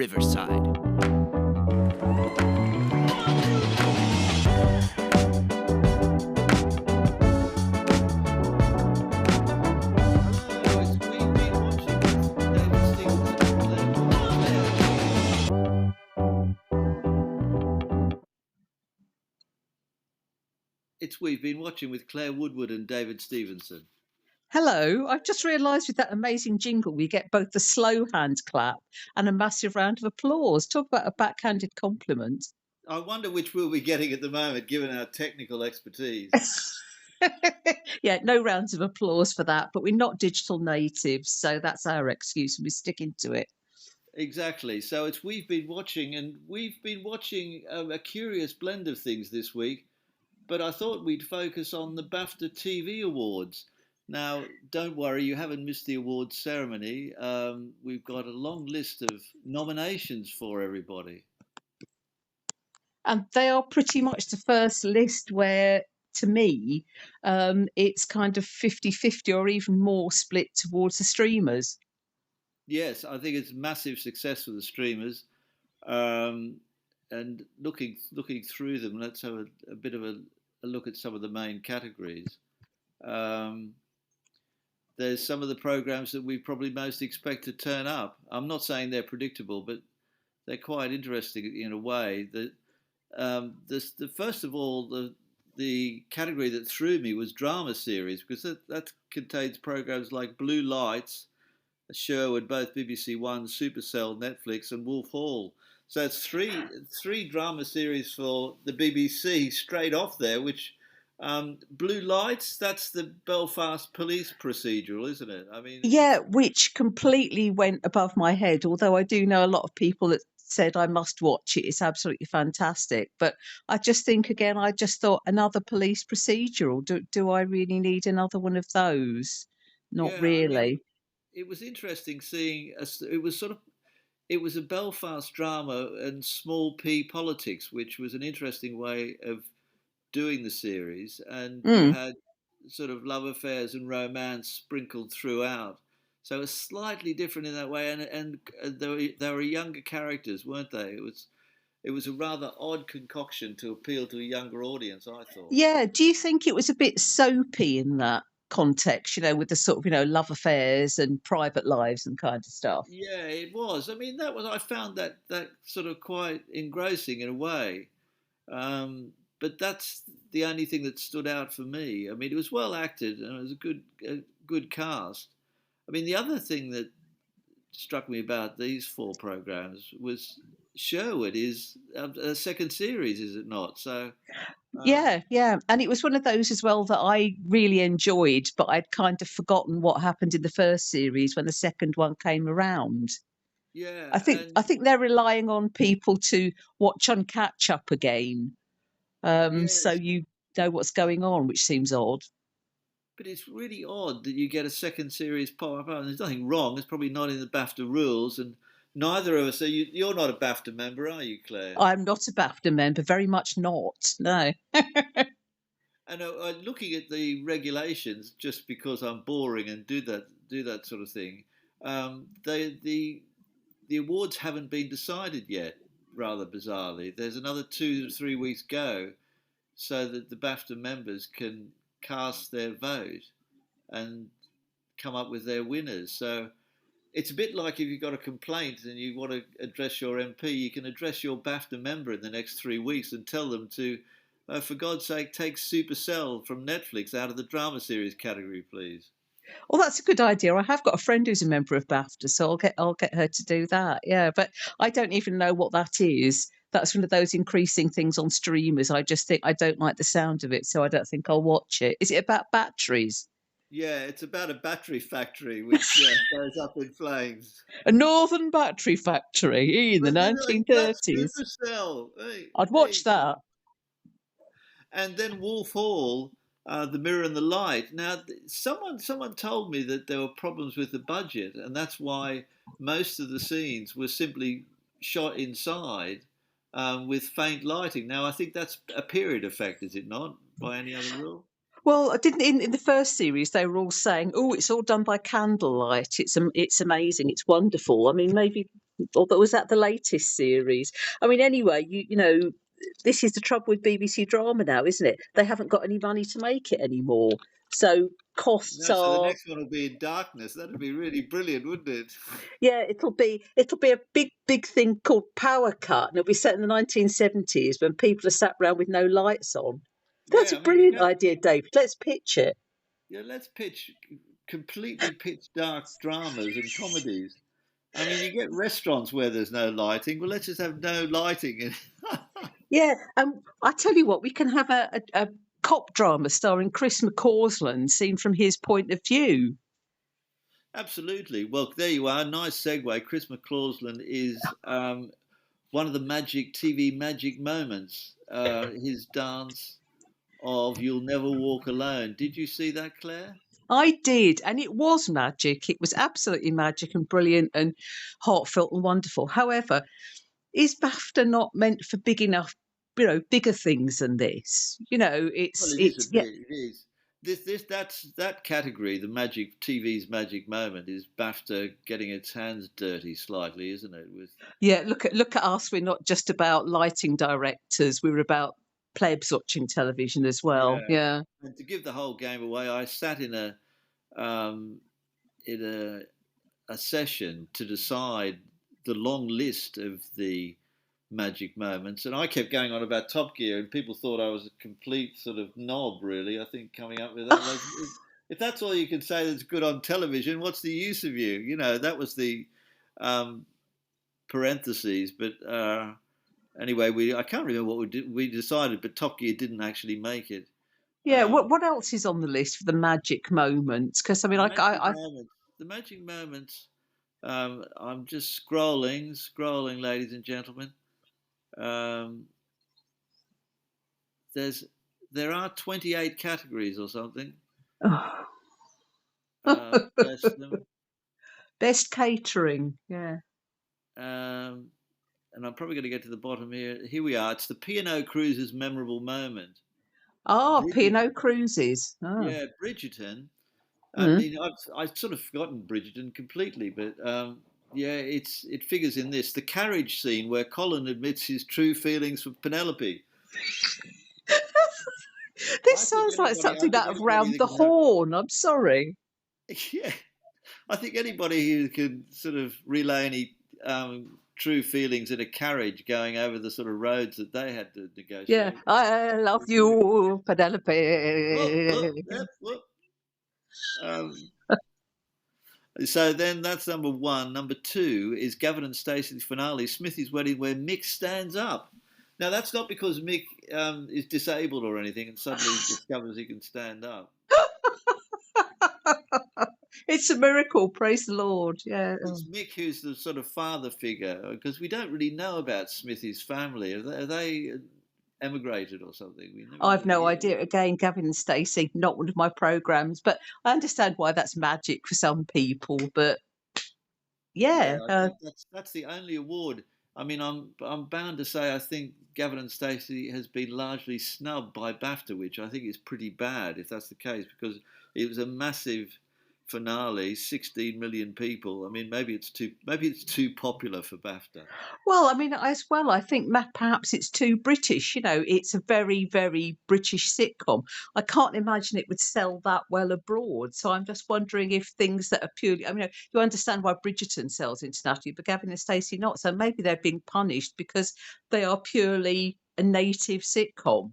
Riverside. It's We've Been Watching with Claire Woodward and David Stevenson. Hello, I've just realised with that amazing jingle, we get both the slow hand clap and a massive round of applause. Talk about a backhanded compliment. I wonder which we'll be getting at the moment, given our technical expertise. Yeah, no rounds of applause for that, but we're not digital natives, so that's our excuse and we're sticking to it. Exactly. So it's We've Been Watching, and we've been watching a curious blend of things this week, but I thought we'd focus on the Bafta TV Awards. Now, don't worry, you haven't missed the awards ceremony. We've got a long list of nominations for everybody. And they are pretty much the first list where, to me, it's kind of 50-50 or even more split towards the streamers. Yes, I think it's a massive success for the streamers. And looking through them, let's have a bit of a look at some of the main categories. There's some of the programs that we probably most expect to turn up. I'm not saying they're predictable, but they're quite interesting in a way. The first of all, the category that threw me was drama series, because that contains programs like Blue Lights, Sherwood, both BBC One, Supercell, Netflix, and Wolf Hall. So it's three drama series for the BBC straight off there. Which Blue Lights, that's the Belfast police procedural, isn't it? I mean, Yeah, which completely went above my head, although I do know a lot of people that said I must watch it. It's absolutely fantastic. But I just think, again, I just thought another police procedural. Do I really need another one of those? Not yeah, I mean, really. it was interesting seeing us. It was a Belfast drama and small p politics, which was an interesting way of doing the series. And you Mm. had sort of love affairs and romance sprinkled throughout. So it was slightly different in that way, and there were younger characters, weren't they? It was a rather odd concoction to appeal to a younger audience, I thought. Yeah, do you think it was a bit soapy in that context, with the sort of, love affairs and private lives and kind of stuff? Yeah, it was. I mean, I found that sort of quite engrossing in a way. But that's the only thing that stood out for me. I mean, it was well acted and it was a good cast. I mean, the other thing that struck me about these four programs was Sherwood is a second series, is it not? So, um, Yeah. And it was one of those as well that I really enjoyed, but I'd kind of forgotten what happened in the first series when the second one came around. I yeah, think I think they're relying on people to watch on catch up again, so yes, you know what's going on, which seems odd. but it's really odd that you get a second series pop up. And there's nothing wrong. It's probably not in the BAFTA rules, and neither of us are. You're not a BAFTA member, are you, Claire? I'm not a BAFTA member, very much not. No. And looking at the regulations, just because I'm boring and do that sort of thing, the awards haven't been decided yet. Rather bizarrely, there's another 2 to 3 weeks go, so that the BAFTA members can cast their vote and come up with their winners. So it's a bit like if you've got a complaint and you want to address your MP, you can address your BAFTA member in the next 3 weeks and tell them to, for God's sake, take Supercell from Netflix out of the drama series category, please. Well, that's a good idea. I have got a friend who's a member of BAFTA, so I'll get her to do that. Yeah, but I don't even know what that is. That's one of those increasing things on streamers. I just think I don't like the sound of it, so I don't think I'll watch it. Is it about batteries? Yeah, it's about a battery factory which goes up in flames. A northern battery factory in the But you know, that's 1930s. Supercell. Hey, I'd hey. watch that. And then Wolf Hall, The Mirror and the Light. Now, someone told me that there were problems with the budget, and that's why most of the scenes were simply shot inside with faint lighting. Now, I think that's a period effect, is it not, by any other rule? Well, I didn't in the first series. They were all saying, "Oh, it's all done by candlelight. It's amazing. It's wonderful." I mean, maybe Or was that the latest series? I mean, anyway, you know, this is the trouble with BBC drama now, isn't it? They haven't got any money to make it anymore, so costs No, so the are. next one will be in darkness. That'd be really brilliant, wouldn't it? Yeah, it'll be a big thing called Power Cut, and it'll be set in the 1970s when people are sat around with no lights on. That's Yeah, a I mean, you brilliant get idea, David. Let's pitch it. yeah. Let's pitch completely pitch dark dramas and comedies. I mean, you get restaurants where there's no lighting. Well, let's just have no lighting. Yeah, I tell you what, we can have a cop drama starring Chris McCausland, seen from his point of view. Absolutely. Well, there you are. Nice segue. Chris McCausland is one of the magic TV magic moments. His dance of "You'll Never Walk Alone." Did you see that, Claire? I did, and it was magic. It was absolutely magic and brilliant and heartfelt and wonderful. However, is BAFTA not meant for big enough, bigger things than this? Well, it is a it's yeah, bit. It is. That category, the magic TV's magic moment, is BAFTA getting its hands dirty slightly, isn't it? With yeah. Look at us. We're not just about lighting directors. We're about plebs watching television as well. yeah, Yeah. and to give the whole game away, I sat um, in a session to decide the long list of the magic moments, and I kept going on about Top Gear, and people thought I was a complete sort of knob, really. I think coming up with that. Like, if that's all you can say that's good on television, what's the use of you? That was the um, parentheses. But anyway, I can't remember what we decided, but Top Gear didn't actually make it. Yeah, Um, what else is on the list for the magic moments? Because I mean, the like magic moments. The magic moments. I'm just scrolling, ladies and gentlemen. Um, there's there are 28 categories or something. oh. Bless them. Best catering. Yeah. Um, and I'm probably going to get to the bottom here. Here we are. It's the P&O Cruises memorable moment. Ah, Bridget, P&O cruises. Oh. yeah, Bridgerton. I Mm. mean, I've sort of forgotten Bridgerton completely, but yeah, it figures in this the carriage scene where Colin admits his true feelings for Penelope. This sounds like I something think out of anybody Round that the can have, Horn. I'm sorry. yeah, I think anybody who can sort of relay any true feelings in a carriage going over the sort of roads that they had to Yeah, negotiate. I love Would do it. you, Whoop, whoop, Penelope. whoop, whoop. Um, so then that's number one. Number two is Gavin and Stacey's finale, Smithy's wedding, where Mick stands up. Now that's not because Mick is disabled or anything and suddenly discovers he can stand up. It's a miracle, praise the Lord. Yeah. It's Mick who's the sort of father figure because we don't really know about Smithy's family. Are they emigrated or something? We never I've really no hear. idea. Again, Gavin and Stacey, not one of my programs, but I understand why that's magic for some people. But yeah, Yeah, I think that's the only award. I mean, I'm bound to say I think Gavin and Stacey has been largely snubbed by BAFTA, which I think is pretty bad if that's the case because it was a massive finale, 16 million people. I mean, maybe it's too popular for BAFTA. well, I mean, as well, I think perhaps it's too British. It's a very, very British sitcom. I can't imagine it would sell that well abroad. So I'm just wondering if things that are purely, I mean, you understand why Bridgerton sells internationally, but Gavin and Stacey not. So maybe they're being punished because they are purely a native sitcom.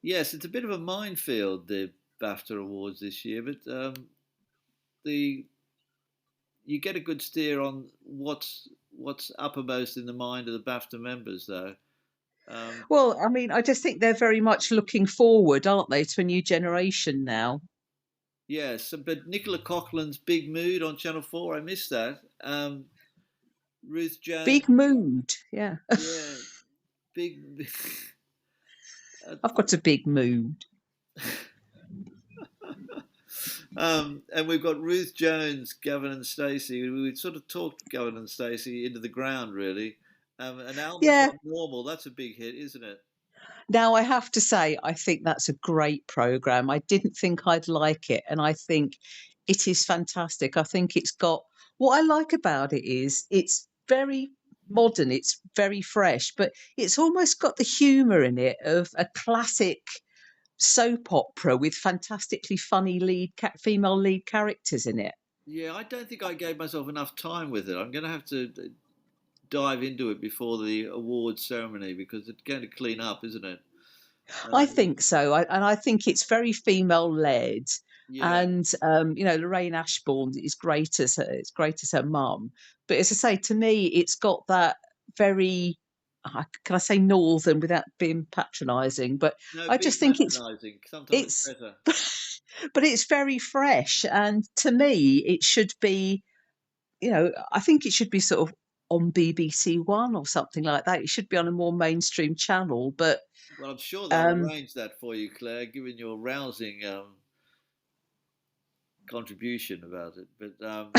Yes, it's a bit of a minefield, the BAFTA awards this year, but the you get a good steer on what's uppermost in the mind of the BAFTA members, though. Um, Well, I mean, I just think they're very much looking forward, aren't they, to a new generation now? yes, but Nicola Coughlan's Big Mood on Channel Four, I missed that. Ruth Jones, Big mood. Yeah. yeah, big. uh, I've got a big mood. and we've got Ruth Jones, Gavin and Stacey. We sort of talked Gavin and Stacey into the ground, really. And Alma's Yeah. Not Normal. That's a big hit, isn't it? Now, I have to say, I think that's a great program. I didn't think I'd like it, and I think it is fantastic. I think it's got what I like about it is it's very modern, it's very fresh, but it's almost got the humour in it of a classic soap opera with fantastically funny female lead characters in it. Yeah, I don't think I gave myself enough time with it. I'm going to have to dive into it before the awards ceremony because it's going to clean up, isn't it? I Um, think so, and I think it's very female led. yeah, And Lorraine Ashbourne is great as her. It's great as her mum. But as I say, to me, it's got that very. Can I say northern without being patronising? But no, I be just think it's patronising. Sometimes it's it's, better. but it's very fresh. And to me, it should be. I think it should be sort of on BBC One or something like that. It should be on a more mainstream channel. But Well, I'm sure they'll um, arrange that for you, Claire, given your rousing contribution about it. But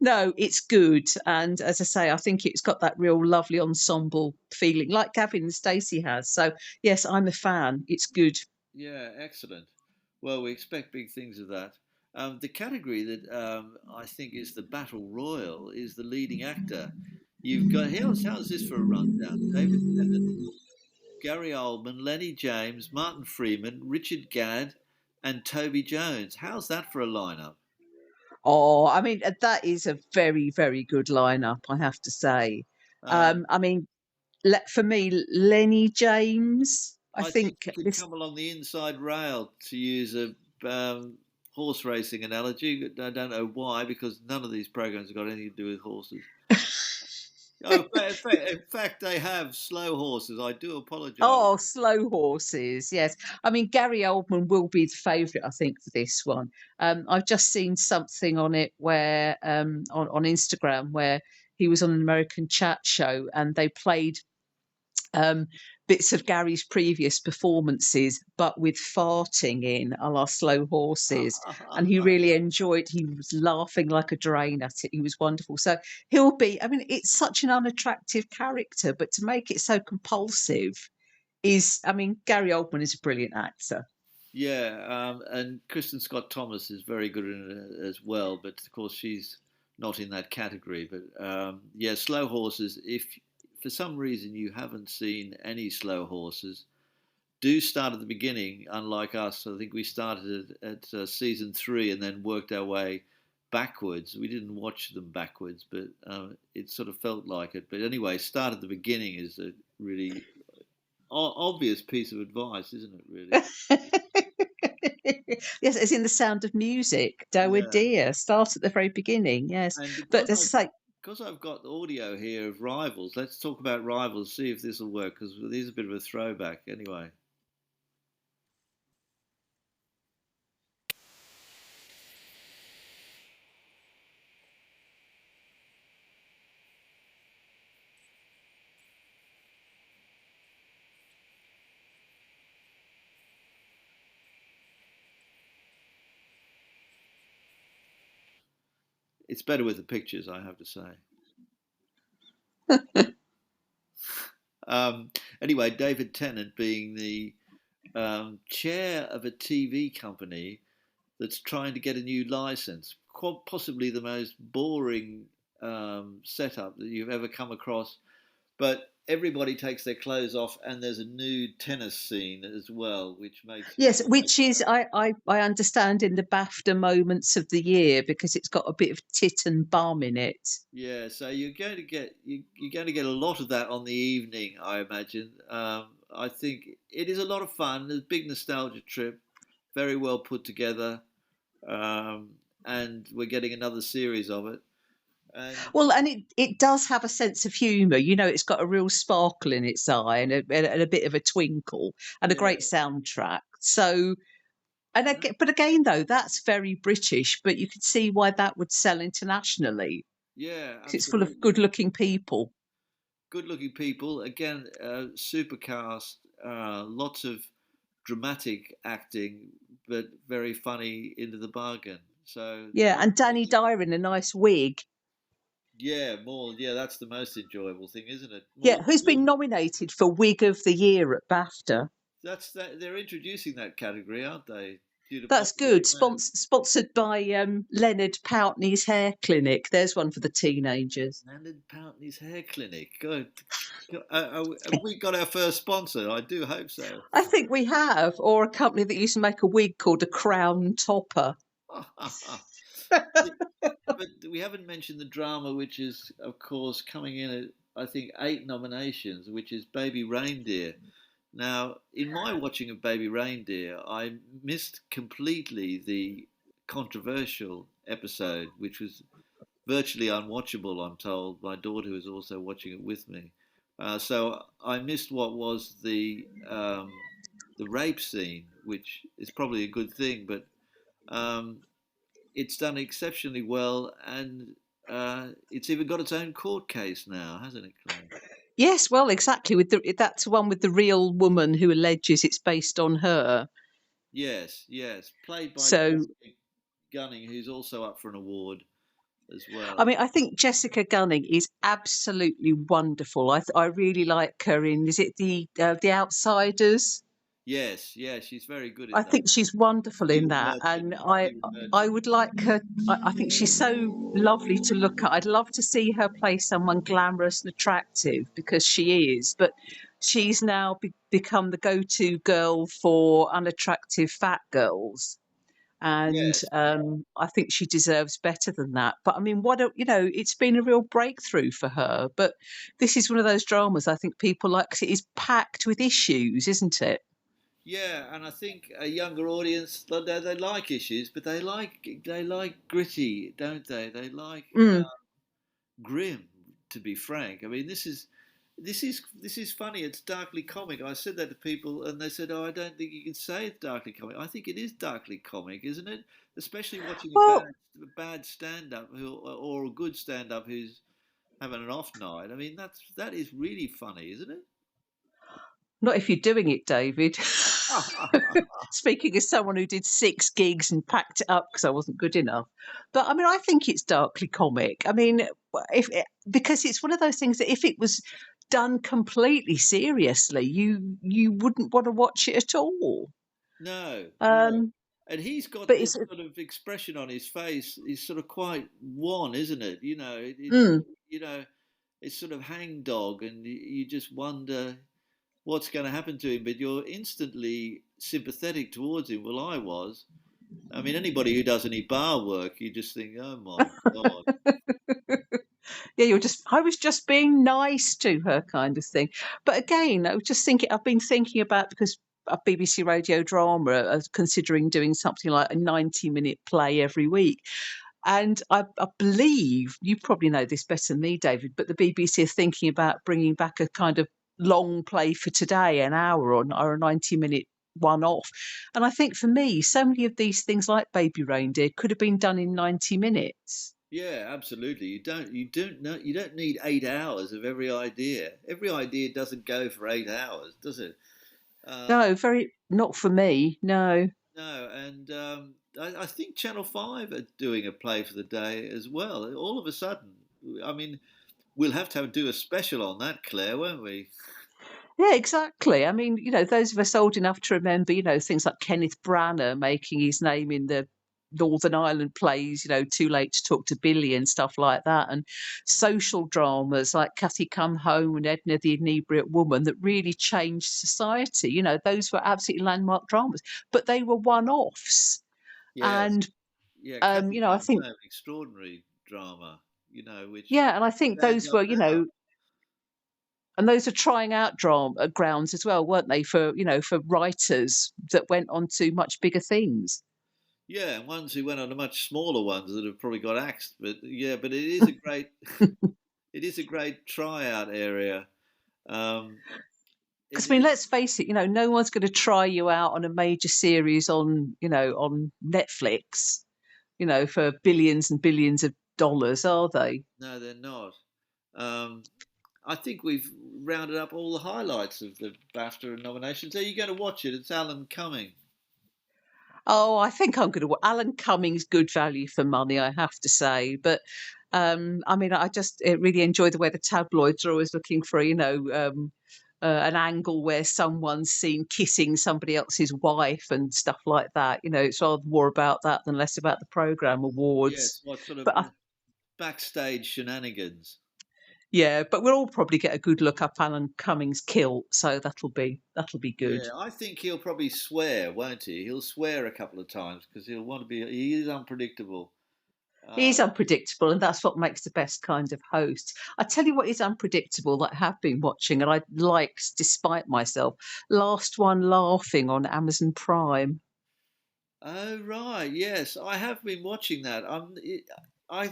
no, it's good. And as I say, I think it's got that real lovely ensemble feeling, like Gavin and Stacey has. So, yes, I'm a fan. It's good. yeah, excellent. Well, we expect big things of that. The category that I think is the battle royal is the leading actor. You've got how's this for a rundown? David Tennant, Gary Oldman, Lenny James, Martin Freeman, Richard Gadd, and Toby Jones. How's that for a lineup? Oh, I mean, that is a very, very good lineup, I have to say. Um, I mean, for me, Lenny James, I I think think he could this. come along the inside rail, to use a horse racing analogy. I don't know why, because none of these programs have got anything to do with horses. Oh, in fact, they have slow horses. I do apologise. Oh, slow horses. Yes. I mean, Gary Oldman will be the favourite, I think, for this one. I've just seen something on it where, on Instagram, where he was on an American chat show and they played um, bits of Gary's previous performances, but with farting in a la slow horses. And he really enjoyed, he was laughing like a drain at it. He was wonderful. So he'll be, I mean, it's such an unattractive character, but to make it so compulsive I mean, Gary Oldman is a brilliant actor. Yeah, and Kristen Scott Thomas is very good in it as well, but of course she's not in that category. But yeah, slow horses. If for some reason you haven't seen any slow horses, do start at the beginning. Unlike us, I think we started at season 3 and then worked our way backwards. We didn't watch them backwards, but it sort of felt like it. But anyway, start at the beginning is a really obvious piece of advice, isn't it? Really. Yes, it's in The Sound of Music. Do Yeah. dear. Start at the very beginning. Yes, And but as I say, because I've got audio here of Rivals, let's talk about Rivals. See if this will work because it is a bit of a throwback. Anyway, it's better with the pictures, I have to say. Um, anyway, David Tennant being the chair of a TV company that's trying to get a new license, quite possibly the most boring setup that you've ever come across. But everybody takes their clothes off, and there's a nude tennis scene as well, which makes it. yes, which is I understand in the Bafta moments of the year because it's got a bit of tit and bum in it. Yeah, so you're going to get a lot of that on the evening, I imagine. I think it is a lot of fun. It's a big nostalgia trip, very well put together, um, and we're getting another series of it. And Well, and it does have a sense of humour. It's got a real sparkle in its eye and a bit of a twinkle and a yeah, great soundtrack. So, but again, though, that's very British. But you could see why that would sell internationally yeah, because it's full of absolutely. good-looking people. Good-looking people. Again, super cast. Lots of dramatic acting, but very funny into the bargain. So Yeah, and Danny Dyer in a nice wig. yeah, more. Yeah, that's the most enjoyable thing, isn't it? Yeah, who's been nominated for Wig of the Year at BAFTA? That's that. They're introducing that category, aren't they? due to That's popular good. demand. Sponsored by Leonard Poutney's Hair Clinic. There's one for the teenagers. Leonard Pountney's Hair Clinic. Good. Have we got our first sponsor? I do hope so. I think we have, or a company that used to make a wig called a Crown Topper. But we haven't mentioned the drama, which is, of course, coming in at, I think, 8 nominations, which is Baby Reindeer. Now, in my watching of Baby Reindeer, I missed completely the controversial episode, which was virtually unwatchable, I'm told. My daughter was also watching it with me. So I missed what was the rape scene, which is probably a good thing, but um, it's done exceptionally well, and it's even got its own court case now, hasn't it, Claire? Yes, well, exactly. That's the one with the real woman who alleges it's based on her. Yes, yes, played by So, Jessica Gunning, who's also up for an award as I well. mean, I think Jessica Gunning is absolutely wonderful. I really like her in. Is it the Outsiders? Yes, yes, she's very good I in that. think she's wonderful in Stephen that, Merchant, and Stephen I Merchant. would like her. I think she's so lovely to look at. I'd love to see her play someone glamorous and attractive because she is, but she's now become the go-to girl for unattractive fat girls, and Yes, I think she deserves better than that. But I mean, it's been a real breakthrough for her. But this is one of those dramas I think people like 'cause it is packed with issues, isn't it? yeah, and I think a younger audience they like issues, but they like gritty, don't they? They like Mm. grim, to be frank. I mean, this is funny. It's darkly comic. I said that to people, and they said, "Oh, I don't think you can say it's darkly comic." I think it is darkly comic, isn't it? Especially watching Well, a bad stand up or a good stand up who's having an off night. I mean, that is really funny, isn't it? not if you're doing it, David. Speaking as someone who did 6 gigs and packed it up because I wasn't good enough. But I mean, I think it's darkly comic. I mean, because it's one of those things that if it was done completely seriously, you wouldn't want to watch it at all. No, no. Um, And he's got but this it's sort of expression on his face. He's sort of quite wan, isn't it? mm, You know, it's sort of hangdog, and you just wonder what's going to happen to him. But you're instantly sympathetic towards him. Well, I was. I mean, anybody who does any bar work, you just think, oh my god. yeah, I was just being nice to her kind of thing. But again, I've been thinking about because a BBC radio drama considering doing something like a 90-minute play every week. And I believe you probably know this better than me, David, but the BBC are thinking about bringing back a kind of long play for today, an hour or a 90-minute one off. And I think for me, so many of these things like Baby Reindeer could have been done in 90 minutes. Yeah, absolutely. You don't need 8 hours of every idea. Every idea doesn't go for 8 hours, does it? Um, No, very not for me. No. no, and I think Channel Five are doing a play for the day as well. All of a sudden, I mean, we'll have to do a special on that, Claire, won't we? Yeah, exactly. I mean, those of us old enough to remember, things like Kenneth Branagh making his name in the Northern Ireland plays, Too Late to Talk to Billy and stuff like that, and social dramas like Cathy Come Home and Edna the Inebriate Woman that really changed society. Those were absolutely landmark dramas, but they were one-offs. Yes, And, yeah. Kathy I Come think, Home, extraordinary drama. Which yeah, and I think stands those up were, now. and those are trying out drama grounds as well, weren't they? For writers that went on to much bigger things. Yeah, and ones who went on to much smaller ones that have probably got axed. But yeah, but it is a great, it is a great tryout area. Um, it, Because I mean, it, let's face it. No one's going to try you out on a major series on Netflix. For billions and billions of dollars, are they? no, they're not. Um, I think we've rounded up all the highlights of the BAFTA nominations. Are you going to watch it? It's Alan Cumming. Oh, I think I'm going to. Alan Cumming's good value for money, I have to say. But I mean, I just really enjoy the way the tabloids are always looking for, an angle where someone's seen kissing somebody else's wife and stuff like that. You know, it's rather more about that than less about the program awards. Yes, what sort of But backstage shenanigans. yeah, but we'll all probably get a good look up Alan Cummings' kilt, so that'll be good. Yeah, I think he'll probably swear, won't he? He'll swear a couple of times because he'll want to be. He is unpredictable. He's Um, unpredictable, and that's what makes the best kind of host. I tell you what is unpredictable that I have been watching, and I liked despite myself. Last One Laughing on Amazon Prime. oh right, yes, I have been watching that. I,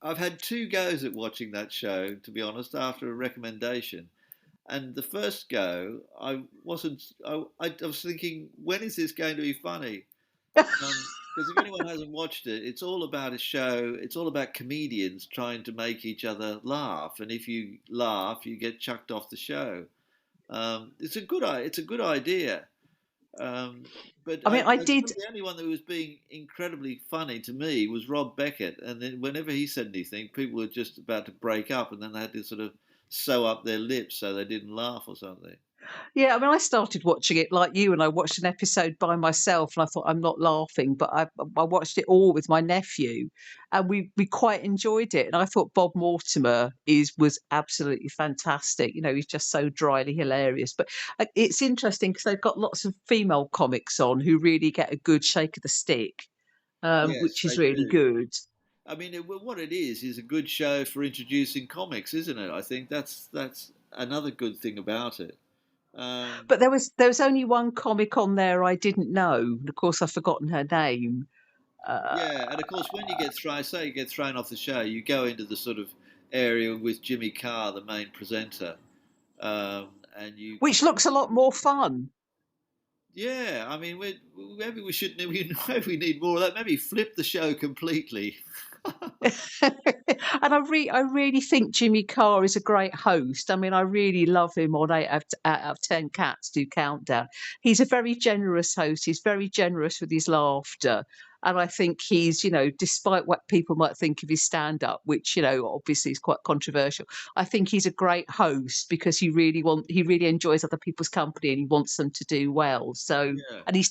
I've had two goes at watching that show, to be honest, after a recommendation. And the first go, I wasn't. I was thinking, when is this going to be funny? Because if anyone hasn't watched it, it's all about a show. It's all about comedians trying to make each other laugh, and if you laugh, you get chucked off the show. It's a good idea. Um, but I mean, I I did. suppose the only one that was being incredibly funny to me was Rob Beckett, and then whenever he said anything, people were just about to break up, and then they had to sort of sew up their lips so they didn't laugh or something. Yeah, I mean, I started watching it like you, and I watched an episode by myself, and I thought I'm not laughing, but I watched it all with my nephew, and we quite enjoyed it. And I thought Bob Mortimer is was absolutely fantastic. You know, he's just so dryly hilarious. But it's interesting because they've got lots of female comics on who really get a good shake of the stick, Yes, which they is really do. good. I mean, well, what it is a good show for introducing comics, isn't it? I think that's another good thing about it. Um, But there was only one comic on there I didn't know, and of course I've forgotten her name. Uh, yeah, and of course, when you get thrown, say you get thrown off the show, you go into the sort of area with Jimmy Carr, the main presenter, and you can. which looks a lot more fun. Yeah, I mean, maybe we should. Maybe we need more of that. Maybe flip the show completely. And I really think Jimmy Carr is a great host. I mean, I really love him on 8 out of 10 Cats Do Countdown. He's a very generous host. He's very generous with his laughter. And I think he's, despite what people might think of his stand up, which, obviously is quite controversial, I think he's a great host because he really enjoys other people's company and he wants them to do well. So, Yeah, and his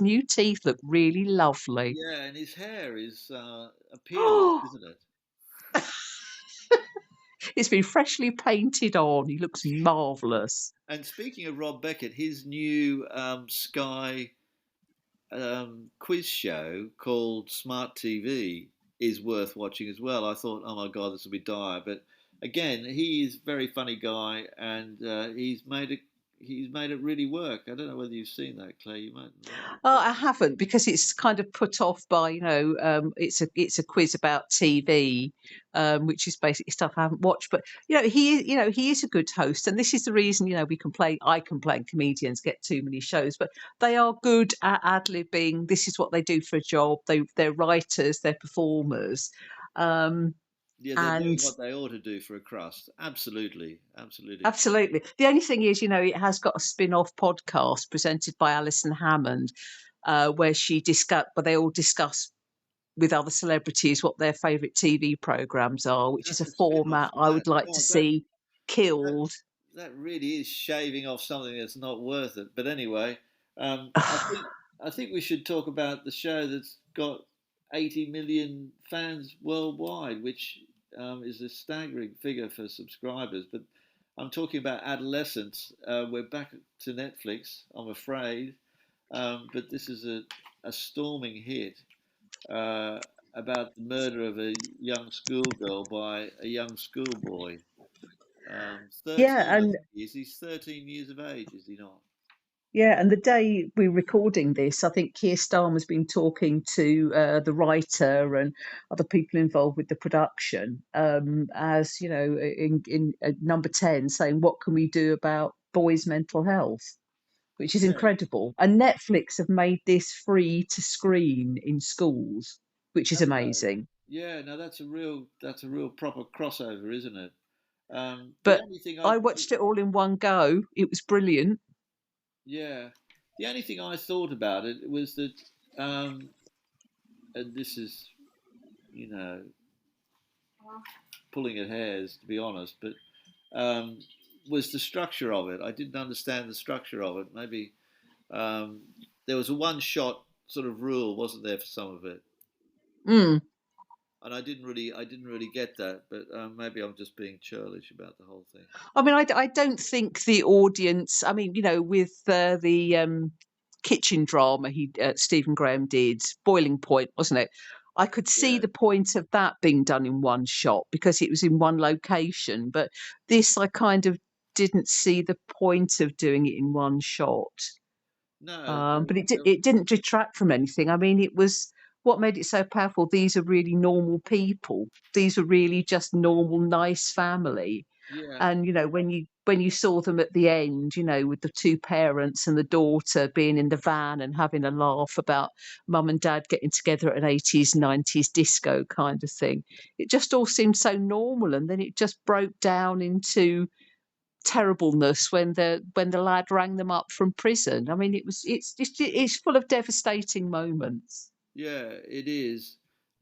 new teeth look really lovely. yeah, and his hair is appealing, isn't it? It's been freshly painted on. He looks marvellous. And speaking of Rob Beckett, his new Sky quiz show called Smart TV is worth watching as well. I thought, oh my god, this will be dire, but again, he is a very funny guy, and he's made it really work. I don't know whether you've seen that, Claire. You might. I haven't because it's kind of put off by it's a quiz about TV, which is basically stuff I haven't watched. But he is a good host, and this is the reason we complain. I complain comedians get too many shows, but they are good at ad libbing. This is what they do for a job. They're writers, they're performers. Um, Yeah, they're and doing what they ought to do for a crust. Absolutely, absolutely. Absolutely. The only thing is, it has got a spin-off podcast presented by Alison Hammond, where they all discuss with other celebrities what their favourite TV programmes are, which is That's a a spin-off format from I that. would like to God, see that killed. that really is shaving off something that's not worth it. But anyway, I think we should talk about the show that's got 80 million fans worldwide, which is a staggering figure for subscribers. But I'm talking about Adolescence. We're back to Netflix, I'm afraid, but this is a storming hit uh, about the murder of a young schoolgirl by a young schoolboy. Yeah, 13, I and think he is. He's 13 years of age, is he not? the day we're recording this, I think Keir Starmer's been talking to the writer and other people involved with the production, as in number 10, saying what can we do about boys' mental health, which is Yeah. incredible. And Netflix have made this free to screen in schools, which is Have they? amazing. Yeah, no, that's a real proper crossover, isn't it? The But only thing I watched it all in one go. It was brilliant. yeah, the only thing I thought about it was that, um, and this is, you know, pulling at hairs to be honest, but um, was the structure of it. I didn't understand the structure of it. Maybe um, there was a one shot sort of rule, wasn't there, for some of it? Mm. And I didn't really get that. But maybe I'm just being churlish about the whole thing. I mean, I don't think the audience. I mean, with the kitchen drama Stephen Graham did, Boiling Point, wasn't it? I could see Yeah. the point of that being done in one shot because it was in one location. But this, I kind of didn't see the point of doing it in one shot. No. But it didn't detract from anything. I mean, it was what made it so powerful. These are really normal people. These are really just normal, nice family. Yeah. And when you saw them at the end, with the two parents and the daughter being in the van and having a laugh about mum and dad getting together at an 80s, 90s disco kind of thing, it just all seemed so normal. And then it just broke down into terribleness when the lad rang them up from prison. I mean, it's full of devastating moments. Yeah, it is.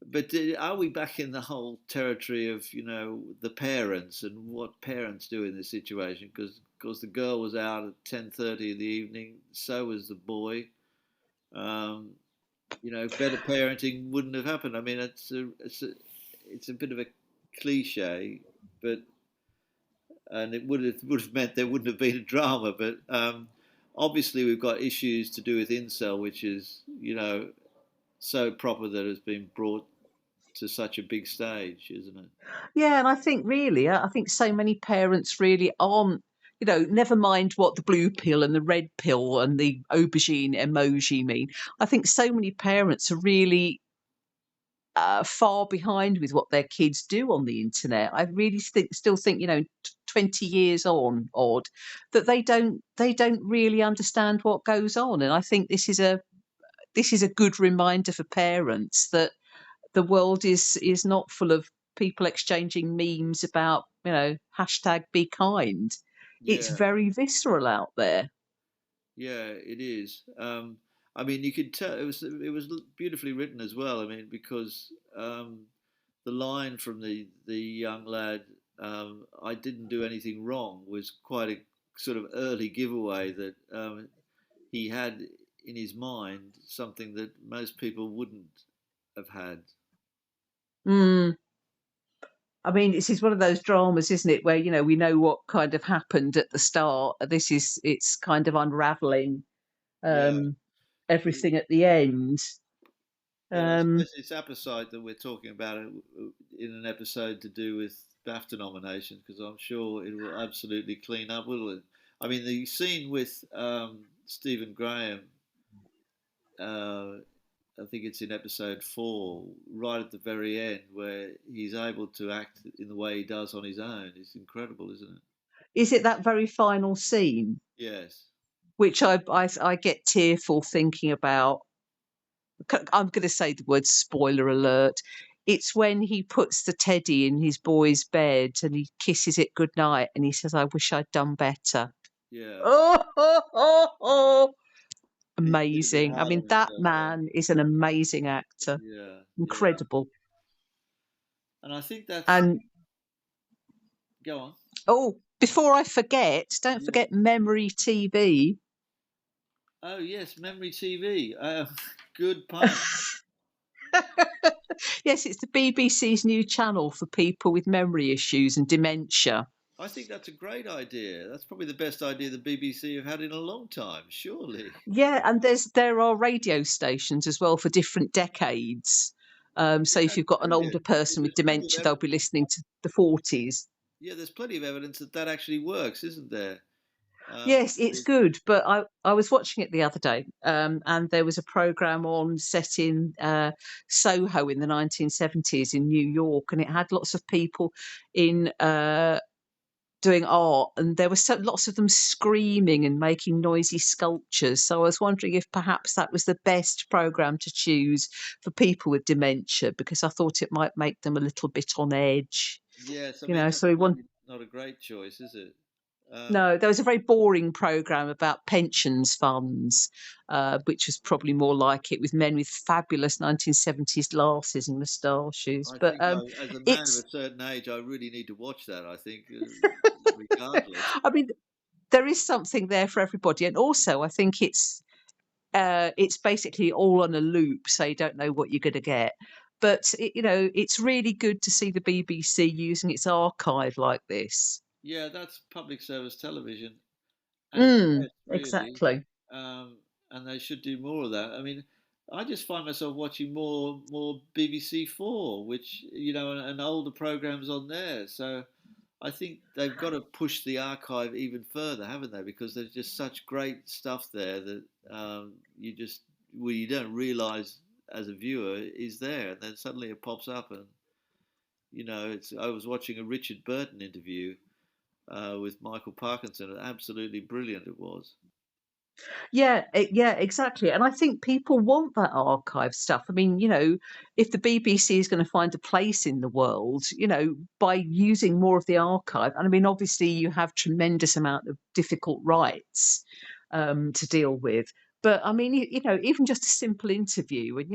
But are we back in the whole territory of the parents and what parents do in this situation? Because the girl was out at 10:30 in the evening, so was the boy. Um, better parenting wouldn't have happened. I mean, it's a bit of a cliche, but and it would have meant there wouldn't have been a drama. But obviously, we've got issues to do with incel, which is so proper that it's been brought to such a big stage, isn't it? Yeah, and I think really, I think so many parents really aren't. Never mind what the blue pill and the red pill and the aubergine emoji mean. I think so many parents are really far behind with what their kids do on the internet. I really still think, 20 years on, odd, that they don't really understand what goes on. And I think this is a good reminder for parents that the world is not full of people exchanging memes about, hashtag be kind. It's Yeah, very visceral out there. yeah, it is. I mean, you could tell it was beautifully written as well. I mean, because the line from the young lad, "I didn't do anything wrong," was quite a sort of early giveaway that he had in his mind something that most people wouldn't have had. Mm. I mean, this is one of those dramas, isn't it, where we know what kind of happened at the start. It's kind of unraveling Yeah, um, everything at the end. and I Um, suppose it's apposite that we're talking about it in an episode to do with Bafta nominations because I'm sure it will absolutely clean up, will it? I mean, the scene with Stephen Graham, uh, I think it's in episode 4, right at the very end, where he's able to act in the way he does on his own. It's incredible, isn't it? is it that very final scene, Yes. which I get tearful thinking about? I'm going to say the word spoiler alert. It's when he puts the teddy in his boy's bed and he kisses it goodnight and he says, "I wish I'd done better." Yeah. Oh, He should have been amazing. I hard on mean, that himself there. man is an amazing actor. Yeah, yeah. Incredible. And I think that's. And Go on. oh, before I forget, don't Yeah. forget Memory TV. Oh yes, memory TV. Good punch. Yes, it's the BBC's new channel for people with memory issues and dementia. I think that's a great idea. That's probably the best idea the BBC have had in a long time, surely. Yeah, and there are radio stations as well for different decades. So Yeah, if you've got an older brilliant. Because person with there's plenty of dementia, they'll be listening to the 40s. yeah, there's plenty of evidence that that actually works, isn't there? Yes, it's It- good, but I was watching it the other day, and there was a program on set in Soho in the 1970s in New York, and it had lots of people in doing art, and there were lots of them screaming and making noisy sculptures. So I was wondering if perhaps that was the best program to choose for people with dementia, because I thought it might make them a little bit on edge. yes, I mean that's So we want. probably not a great choice, is it? Um, No, there was a very boring program about pensions funds, which was probably more like it, with men with fabulous 1970s glasses and moustaches. I But think as a man of it's a certain age, I really need to watch that. I think. regardless. I mean, there is something there for everybody, and also I think it's basically all on a loop, so you don't know what you're going to get. But it's really good to see the BBC using its archive like this. Yeah, that's public service television at its Mm, best, really. exactly. Um, and they should do more of that. I mean, I just find myself watching more BBC Four, which and older programs on there. So I think they've got to push the archive even further, haven't they? Because there's just such great stuff there that you don't realise as a viewer is there, and then suddenly it pops up, and it's. I was watching a Richard Burton interview with Michael Parkinson, and absolutely brilliant it was. Yeah, yeah, exactly. And I think people want that archive stuff. I mean, if the BBC is going to find a place in the world, by using more of the archive, and I mean, obviously, you have tremendous amount of difficult rights to deal with. But I mean, even just a simple interview, and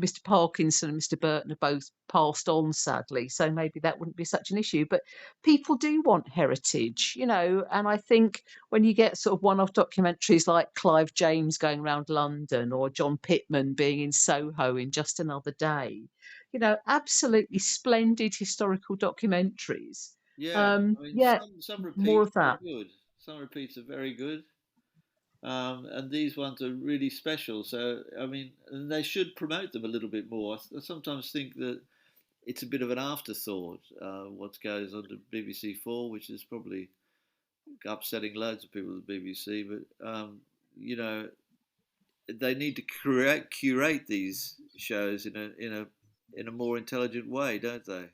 Mr. Parkinson and Mr. Burton are both passed on, sadly, so maybe that wouldn't be such an issue. But people do want heritage, and I think when you get sort of one-off documentaries like Clive James going around London or John Pittman being in Soho in Just Another Day, absolutely splendid historical documentaries. Yeah, I mean, Yeah, some more repeats of are that. good. Some repeats are very good, and these ones are really special. So, I mean, and they should promote them a little bit more. I sometimes think that it's a bit of an afterthought what goes on to BBC Four, which is probably upsetting loads of people at the BBC. But you know, they need to curate these shows in a more intelligent way, don't they?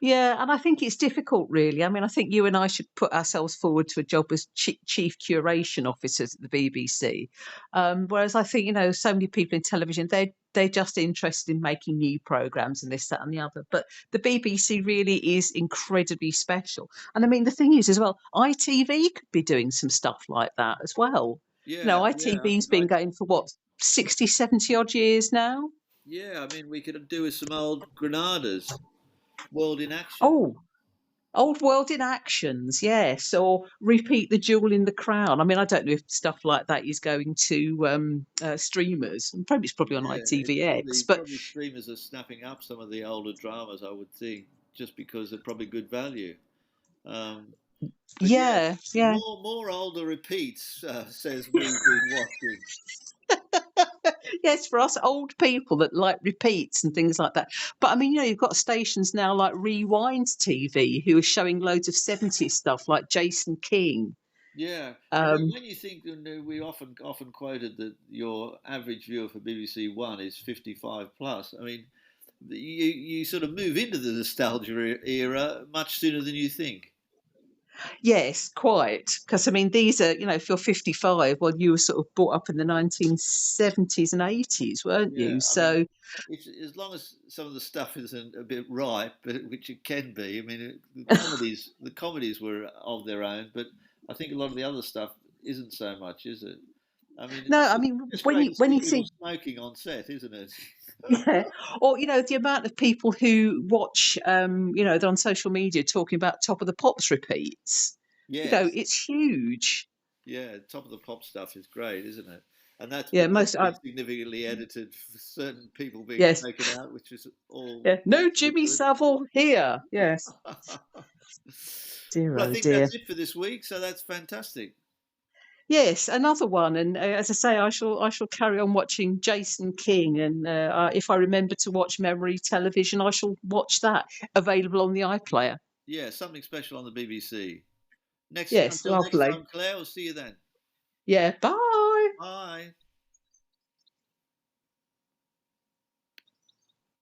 Yeah, and I think it's difficult, really. I mean, I think you and I should put ourselves forward to a job as chief curation officers at the BBC. Whereas I think, so many people in television, they're just interested in making new programs and this, that, and the other. But the BBC really is incredibly special. And I mean, the thing is, as well, ITV could be doing some stuff like that as well. Yeah, yeah. I ITV's think been going for what, 60, 70 odd years now? yeah. I mean, we could do with some old Granadas, World in Action. Oh, Old World in Actions, yes, or Repeat the Jewel in the Crown. I mean, I don't know if stuff like that is going to streamers. And probably it's probably on Yeah, it's ITVX, but probably streamers are snapping up some of the older dramas, I would think, just because they're probably good value. Um, but yes, yeah, yeah. more older repeats, says we've been watching. Yes, for us old people that like repeats and things like that. But I mean, you've got stations now like Rewind TV who are showing loads of 70s stuff like Jason King. Yeah, and Um, when you think, we often quoted that your average viewer for BBC One is 55 plus. I mean, you sort of move into the nostalgia era much sooner than you think. Yes, quite. Because I mean, these are, if you're 55, well, you were sort of brought up in the 1970s and 80s, weren't Yeah, you? I mean, So, it's, as long as some of the stuff isn't a bit ripe, but which it can be. I mean, the comedies were of their own, but I think a lot of the other stuff isn't so much, is it? I mean, no, I it's mean, just when great you to when see you people think, smoking on set, isn't it? yeah, or the amount of people who watch, they're on social media talking about Top of the Pops repeats. Yes, It's huge. yeah, top of the pop stuff is great, isn't it? And Yeah, that's most, been significantly edited for certain people being yes, taken out, which is all yeah, no equally Jimmy good. Savile here. Yes, dear, Well, I oh think dear. that's it for this week, so that's fantastic. Yes, another one, and as I say, I shall carry on watching Jason King, and if I remember to watch Memory Television, I shall watch that available on the iPlayer. Yeah, something special on the BBC. Yes, Until next lovely. time, Claire, we'll see you then. Yeah, bye. Bye.